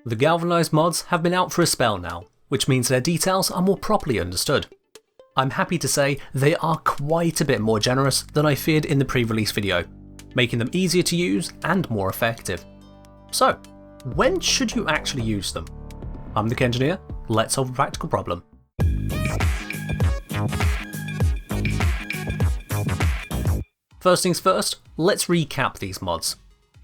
The Galvanized mods have been out for a spell now, which means their details are more properly understood. I'm happy to say they are quite a bit more generous than I feared in the pre-release video, making them easier to use and more effective. So, when should you actually use them? I'm the Engineer, let's solve a practical problem. First things first, let's recap these mods.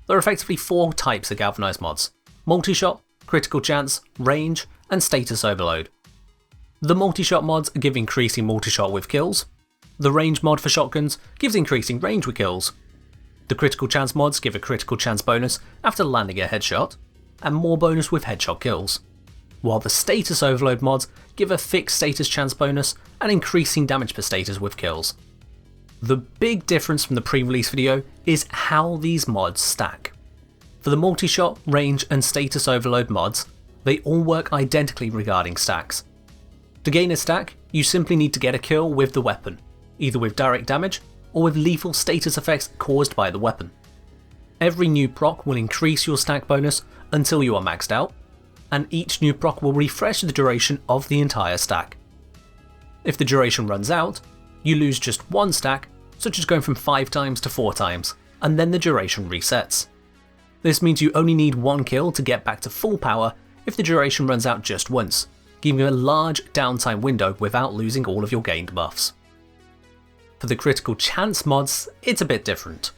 There are effectively 4 types of Galvanized mods: Multishot, Critical Chance, Range, and Status Overload. The Multishot mods give increasing multishot with kills. The Range mod for shotguns gives increasing range with kills. The Critical Chance mods give a critical chance bonus after landing a headshot, and more bonus with headshot kills. While the Status Overload mods give a fixed status chance bonus and increasing damage per status with kills. The big difference from the pre-release video is how these mods stack. For the Multishot, Range, and Status Overload mods, they all work identically regarding stacks. To gain a stack, you simply need to get a kill with the weapon, either with direct damage or with lethal status effects caused by the weapon. Every new proc will increase your stack bonus until you are maxed out, and each new proc will refresh the duration of the entire stack. If the duration runs out, you lose just one stack, such as going from 5 times to 4 times, and then the duration resets. This means you only need one kill to get back to full power if the duration runs out just once, giving you a large downtime window without losing all of your gained buffs. For the Critical Chance mods, it's a bit different.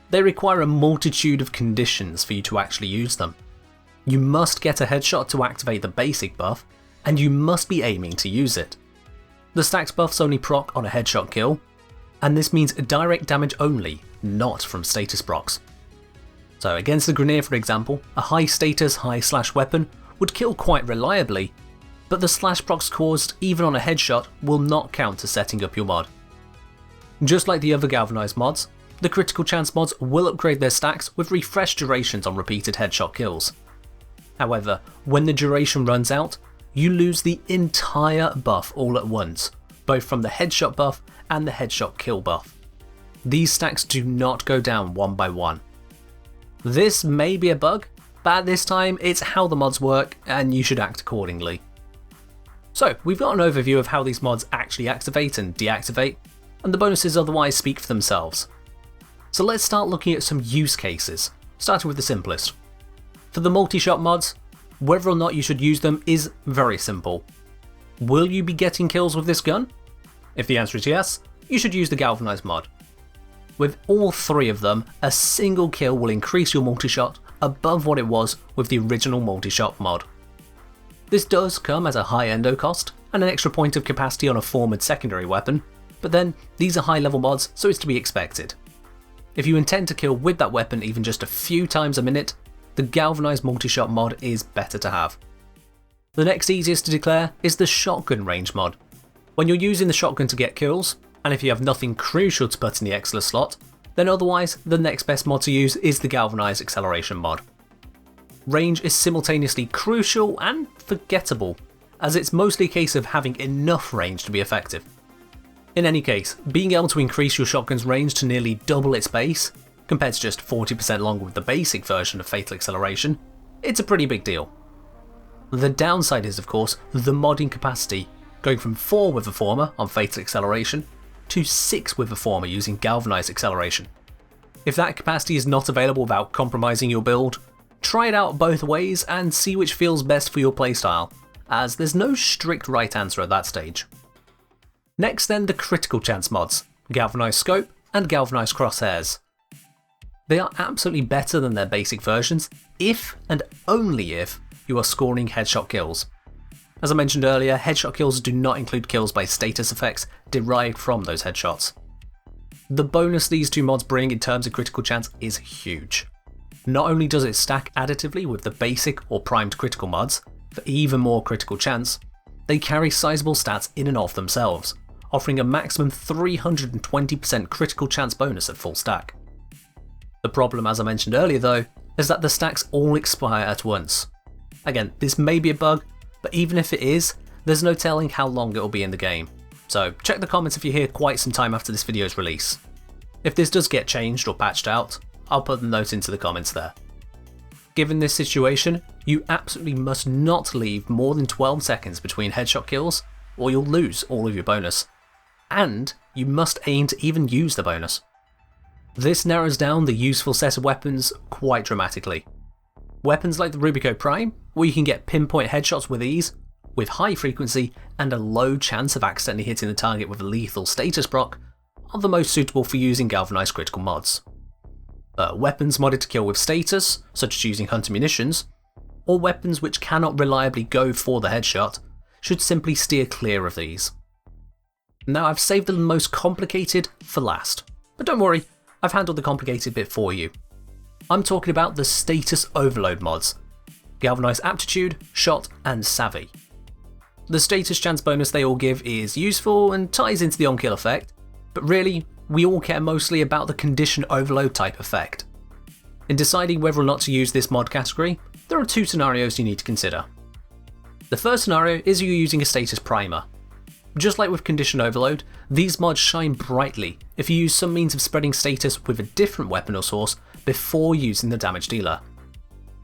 They require a multitude of conditions for you to actually use them. You must get a headshot to activate the basic buff, and you must be aiming to use it. The stacks buffs only proc on a headshot kill, and this means direct damage only, not from status procs. So against the Grenadier for example, a high status high slash weapon would kill quite reliably, but the slash procs caused even on a headshot will not count to setting up your mod. Just like the other Galvanized mods, the Critical Chance mods will upgrade their stacks with refreshed durations on repeated headshot kills. However, when the duration runs out, you lose the entire buff all at once, both from the headshot buff and the headshot kill buff. These stacks do not go down one by one. This may be a bug, but at this time it's how the mods work and you should act accordingly. So we've got an overview of how these mods actually activate and deactivate, and the bonuses otherwise speak for themselves. So let's start looking at some use cases, starting with the simplest. For the Multishot mods, whether or not you should use them is very simple. Will you be getting kills with this gun? If the answer is yes, you should use the Galvanized mod. With all 3 of them, a single kill will increase your multishot above what it was with the original Multishot mod. This does come at a high endo cost and an extra point of capacity on a forward secondary weapon, but then these are high level mods, so it's to be expected. If you intend to kill with that weapon even just a few times a minute, the Galvanized Multishot mod is better to have. The next easiest to declare is the Shotgun Range mod. When you're using the shotgun to get kills, and if you have nothing crucial to put in the Excellent slot, then otherwise the next best mod to use is the Galvanized Acceleration mod. Range is simultaneously crucial and forgettable, as it's mostly a case of having enough range to be effective. In any case, being able to increase your shotgun's range to nearly double its base, compared to just 40% longer with the basic version of Fatal Acceleration, it's a pretty big deal. The downside is of course the modding capacity, going from 4 with the former on Fatal Acceleration to 6 with the former using Galvanized Acceleration. If that capacity is not available without compromising your build, try it out both ways and see which feels best for your playstyle, as there's no strict right answer at that stage. Next then, the Critical Chance mods, Galvanized Scope and Galvanized Crosshairs. They are absolutely better than their basic versions if and only if you are scoring headshot kills. As I mentioned earlier, headshot kills do not include kills by status effects derived from those headshots. The bonus these 2 mods bring in terms of Critical Chance is huge. Not only does it stack additively with the basic or primed critical mods for even more critical chance, they carry sizable stats in and of themselves, offering a maximum 320% critical chance bonus at full stack. The problem, as I mentioned earlier though, is that the stacks all expire at once. Again, this may be a bug, but even if it is, there's no telling how long it will be in the game, so check the comments if you're here quite some time after this video's release. If this does get changed or patched out, I'll put the note into the comments there. Given this situation, you absolutely must not leave more than 12 seconds between headshot kills, or you'll lose all of your bonus. And you must aim to even use the bonus. This narrows down the useful set of weapons quite dramatically. Weapons like the Rubico Prime, where you can get pinpoint headshots with ease, with high frequency and a low chance of accidentally hitting the target with a lethal status proc, are the most suitable for using galvanized critical mods. Weapons modded to kill with status, such as using hunter munitions, or weapons which cannot reliably go for the headshot, should simply steer clear of these. Now I've saved the most complicated for last, but don't worry, I've handled the complicated bit for you. I'm talking about the status overload mods, Galvanized Aptitude, Shot and Savvy. The status chance bonus they all give is useful and ties into the on-kill effect, but really, we all care mostly about the condition overload type effect. In deciding whether or not to use this mod category, there are two scenarios you need to consider. The first scenario is you're using a status primer. Just like with condition overload, these mods shine brightly if you use some means of spreading status with a different weapon or source before using the damage dealer.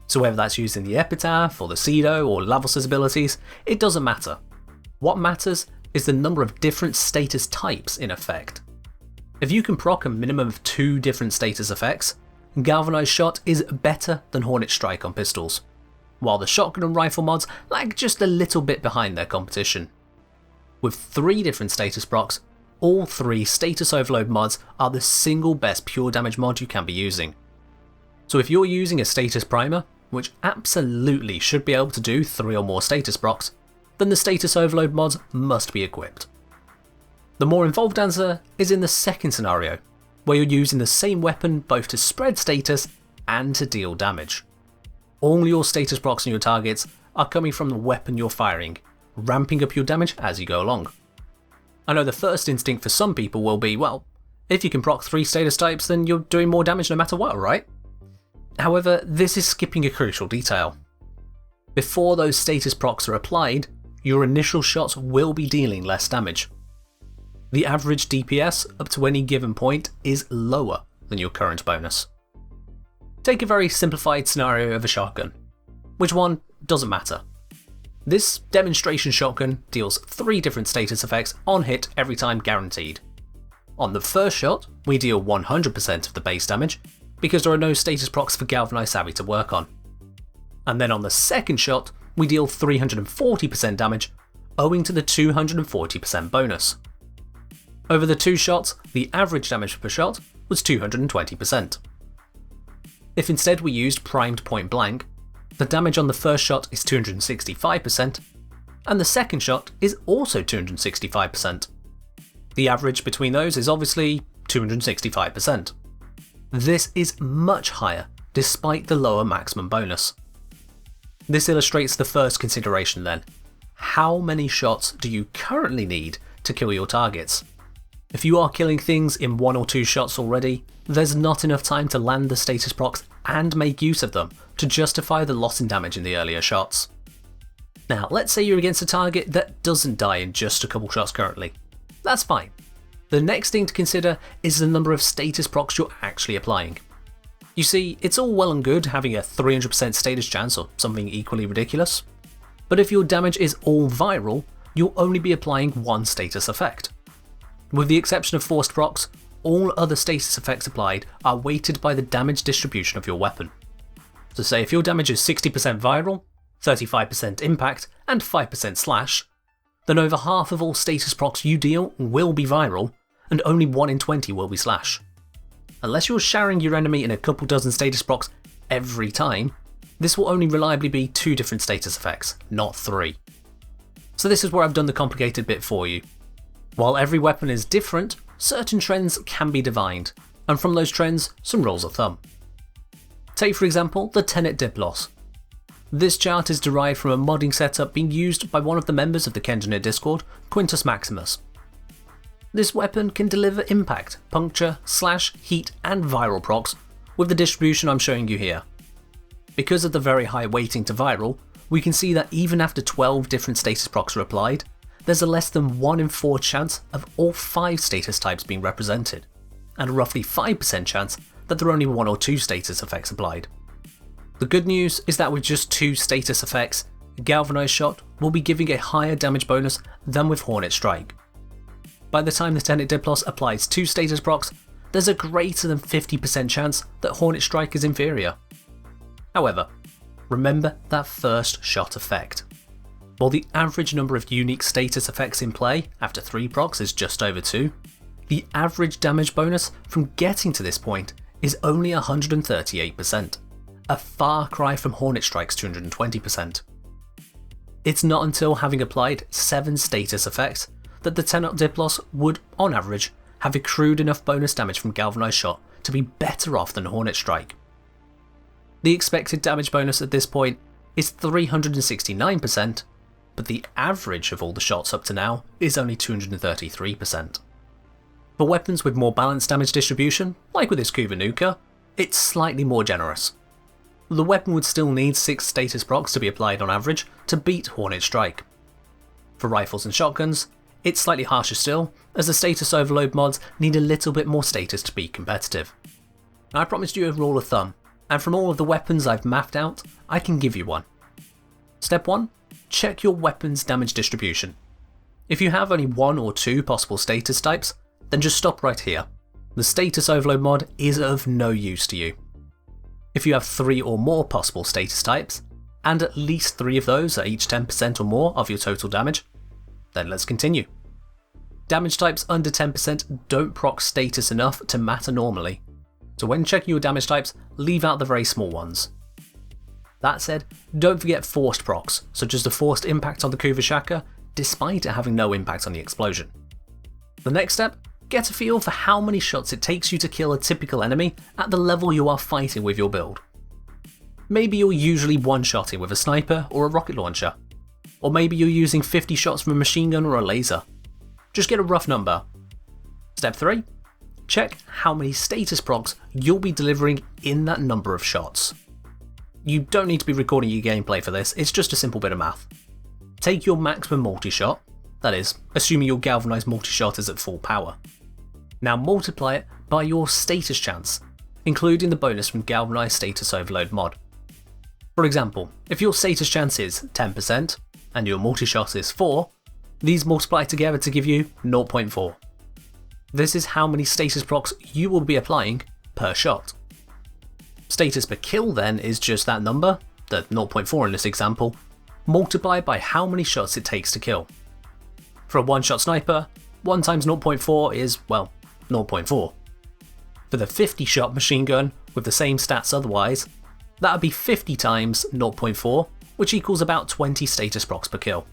So whether that's using the Epitaph or the Cedo or Lavos' abilities, it doesn't matter. What matters is the number of different status types in effect. If you can proc a minimum of 2 different status effects, Galvanized Shot is better than Hornet Strike on pistols, while the shotgun and rifle mods lag just a little bit behind their competition. With 3 different status procs, all 3 status overload mods are the single best pure damage mod you can be using. So if you're using a status primer, which absolutely should be able to do 3 or more status procs, then the status overload mods must be equipped. The more involved answer is in the second scenario, where you're using the same weapon both to spread status and to deal damage. All your status procs on your targets are coming from the weapon you're firing, ramping up your damage as you go along. I know the first instinct for some people will be, well, if you can proc 3 status types then you're doing more damage no matter what, right? However, this is skipping a crucial detail. Before those status procs are applied, your initial shots will be dealing less damage. The average DPS up to any given point is lower than your current bonus. Take a very simplified scenario of a shotgun. Which one doesn't matter. This demonstration shotgun deals 3 different status effects on hit every time guaranteed. On the first shot, we deal 100% of the base damage, because there are no status procs for Galvanized Savvy to work on. And then on the second shot, we deal 340% damage, owing to the 240% bonus. Over the 2 shots, the average damage per shot was 220%. If instead we used primed point blank, the damage on the first shot is 265%, and the second shot is also 265%. The average between those is obviously 265%. This is much higher, despite the lower maximum bonus. This illustrates the first consideration then. How many shots do you currently need to kill your targets? If you are killing things in 1 or 2 shots already, there's not enough time to land the status procs and make use of them to justify the loss in damage in the earlier shots. Now, let's say you're against a target that doesn't die in just a couple shots currently. That's fine. The next thing to consider is the number of status procs you're actually applying. You see, it's all well and good having a 300% status chance or something equally ridiculous, but if your damage is all viral, you'll only be applying 1 status effect. With the exception of forced procs, all other status effects applied are weighted by the damage distribution of your weapon. So say if your damage is 60% viral, 35% impact, and 5% slash, then over half of all status procs you deal will be viral, and only 1 in 20 will be slash. Unless you're showering your enemy in a couple dozen status procs every time, this will only reliably be 2 different status effects, not 3. So this is where I've done the complicated bit for you. While every weapon is different, certain trends can be divined, and from those trends, some rules of thumb. Take for example the Tenet dip loss. This chart is derived from a modding setup being used by one of the members of the Kenjanet Discord, Quintus Maximus. This weapon can deliver impact, puncture, slash, heat and viral procs with the distribution I'm showing you here. Because of the very high weighting to viral, we can see that even after 12 different status procs are applied, there's a less than 1 in 4 chance of all 5 status types being represented, and a roughly 5% chance that there are only 1 or 2 status effects applied. The good news is that with just 2 status effects, Galvanized Shot will be giving a higher damage bonus than with Hornet Strike. By the time the Tenet Diplos applies 2 status procs, there's a greater than 50% chance that Hornet Strike is inferior. However, remember that first shot effect. While the average number of unique status effects in play after 3 procs is just over 2, the average damage bonus from getting to this point is only 138%, a far cry from Hornet Strike's 220%. It's not until having applied 7 status effects that the Tenet Diplos would, on average, have accrued enough bonus damage from Galvanized Shot to be better off than Hornet Strike. The expected damage bonus at this point is 369%, but the average of all the shots up to now is only 233%. For weapons with more balanced damage distribution, like with this Kuva Nuka, it's slightly more generous. The weapon would still need 6 status procs to be applied on average to beat Hornet Strike. For rifles and shotguns, it's slightly harsher still, as the status overload mods need a little bit more status to be competitive. I promised you a rule of thumb, and from all of the weapons I've mapped out, I can give you one. Step 1. Check your weapon's damage distribution. If you have only 1 or 2 possible status types, then just stop right here. The status overload mod is of no use to you. If you have 3 or more possible status types, and at least 3 of those are each 10% or more of your total damage, then let's continue. Damage types under 10% don't proc status enough to matter normally, so when checking your damage types, leave out the very small ones. That said, don't forget forced procs, such as the forced impact on the Kuva Shaka, despite it having no impact on the explosion. The next step, get a feel for how many shots it takes you to kill a typical enemy at the level you are fighting with your build. Maybe you're usually one-shotting with a sniper or a rocket launcher, or maybe you're using 50 shots from a machine gun or a laser. Just get a rough number. Step 3. Check how many status procs you'll be delivering in that number of shots. You don't need to be recording your gameplay for this, it's just a simple bit of math. Take your maximum multi-shot, that is, assuming your galvanized multi-shot is at full power. Now multiply it by your status chance, including the bonus from Galvanized Status Overload mod. For example, if your status chance is 10% and your multi-shot is 4, these multiply together to give you 0.4. This is how many status procs you will be applying per shot. Status per kill then is just that number, the 0.4 in this example, multiplied by how many shots it takes to kill. For a one-shot sniper, 1 times 0.4 is, well, 0.4. For the 50-shot machine gun, with the same stats otherwise, that would be 50 times 0.4, which equals about 20 status procs per kill.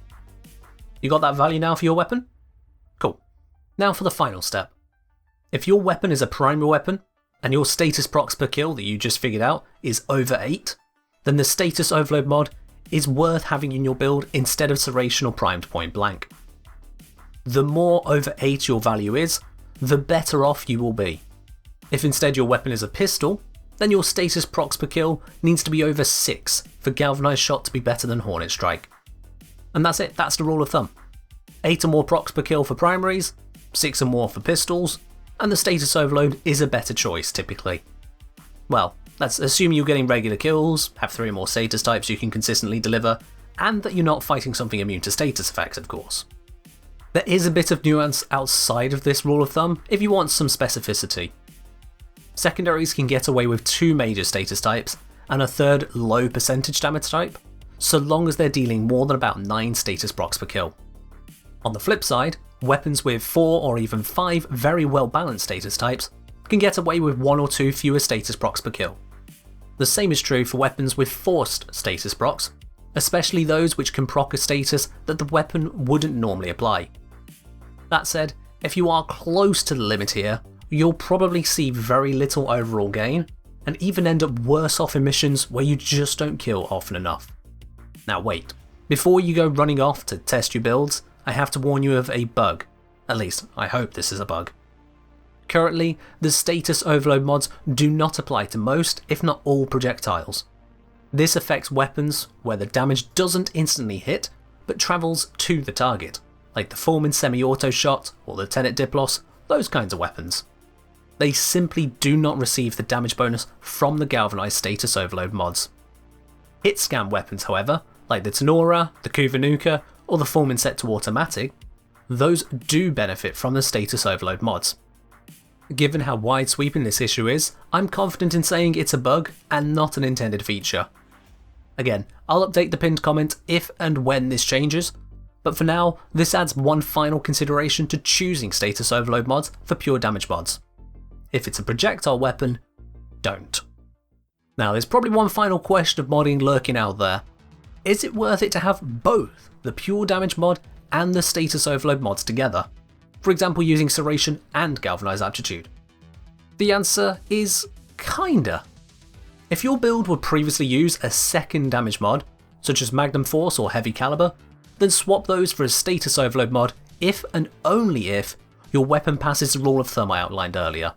You got that value now for your weapon? Cool. Now for the final step. If your weapon is a primary weapon, and your status procs per kill that you just figured out is over 8, then the status overload mod is worth having in your build instead of Serration or primed point blank. The more over 8 your value is, the better off you will be. If instead your weapon is a pistol, then your status procs per kill needs to be over 6 for Galvanized Shot to be better than Hornet Strike. And that's it, that's the rule of thumb. 8 or more procs per kill for primaries, 6 or more for pistols, and the status overload is a better choice typically. Well, that's assuming you're getting regular kills, have 3 or more status types you can consistently deliver, and that you're not fighting something immune to status effects of course. There is a bit of nuance outside of this rule of thumb if you want some specificity. Secondaries can get away with 2 major status types and a 3rd low percentage damage type, so long as they're dealing more than about 9 status procs per kill. On the flip side, weapons with 4 or even 5 very well balanced status types can get away with 1 or 2 fewer status procs per kill. The same is true for weapons with forced status procs, especially those which can proc a status that the weapon wouldn't normally apply. That said, if you are close to the limit here, you'll probably see very little overall gain, and even end up worse off in missions where you just don't kill often enough. Now wait, before you go running off to test your builds, I have to warn you of a bug. At least, I hope this is a bug. Currently, the status overload mods do not apply to most, if not all, projectiles. This affects weapons where the damage doesn't instantly hit, but travels to the target, like the Foreman semi-auto shot or the Tenet Diplos, those kinds of weapons. They simply do not receive the damage bonus from the Galvanized status overload mods. Hit scan weapons, however, like the Tenora, the Kuvanuka, or the Fulmin set to automatic, those do benefit from the status overload mods. Given how wide sweeping this issue is, I'm confident in saying it's a bug and not an intended feature. Again, I'll update the pinned comment if and when this changes, but for now, this adds one final consideration to choosing status overload mods for pure damage mods. If it's a projectile weapon, don't. Now there's probably one final question of modding lurking out there. Is it worth it to have both the pure damage mod and the status overload mods together? For example, using Acceleration and Galvanized Aptitude? The answer is kinda. If your build would previously use a second damage mod, such as Magnum Force or Heavy Caliber, then swap those for a status overload mod if and only if your weapon passes the rule of thumb I outlined earlier.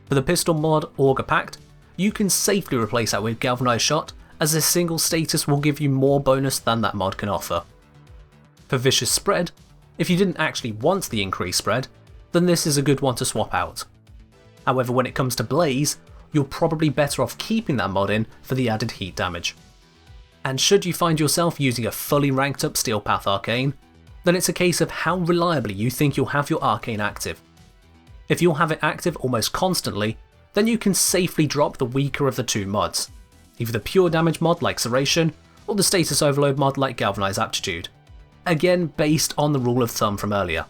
For the pistol mod Auger Pact, you can safely replace that with Galvanized Shot, as a single status will give you more bonus than that mod can offer. For Vicious Spread, if you didn't actually want the increased spread, then this is a good one to swap out. However, when it comes to Blaze, you're probably better off keeping that mod in for the added heat damage. And should you find yourself using a fully ranked up Steel Path Arcane, then it's a case of how reliably you think you'll have your Arcane active. If you'll have it active almost constantly, then you can safely drop the weaker of the two mods, either the pure damage mod like Serration, or the status overload mod like Galvanized Aptitude, again based on the rule of thumb from earlier.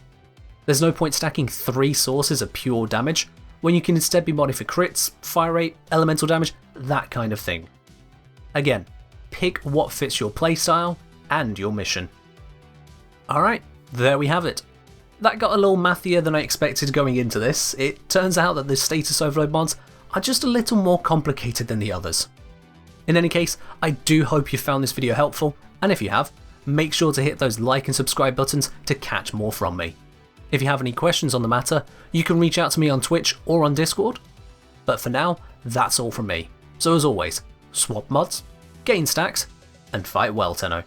There's no point stacking 3 sources of pure damage when you can instead be modding for crits, fire rate, elemental damage, that kind of thing. Again, pick what fits your playstyle and your mission. Alright, there we have it. That got a little mathier than I expected going into this. It turns out that the status overload mods are just a little more complicated than the others. In any case, I do hope you found this video helpful, and if you have, make sure to hit those like and subscribe buttons to catch more from me. If you have any questions on the matter, you can reach out to me on Twitch or on Discord. But for now, that's all from me. So as always, swap mods, gain stacks, and fight well, Tenno.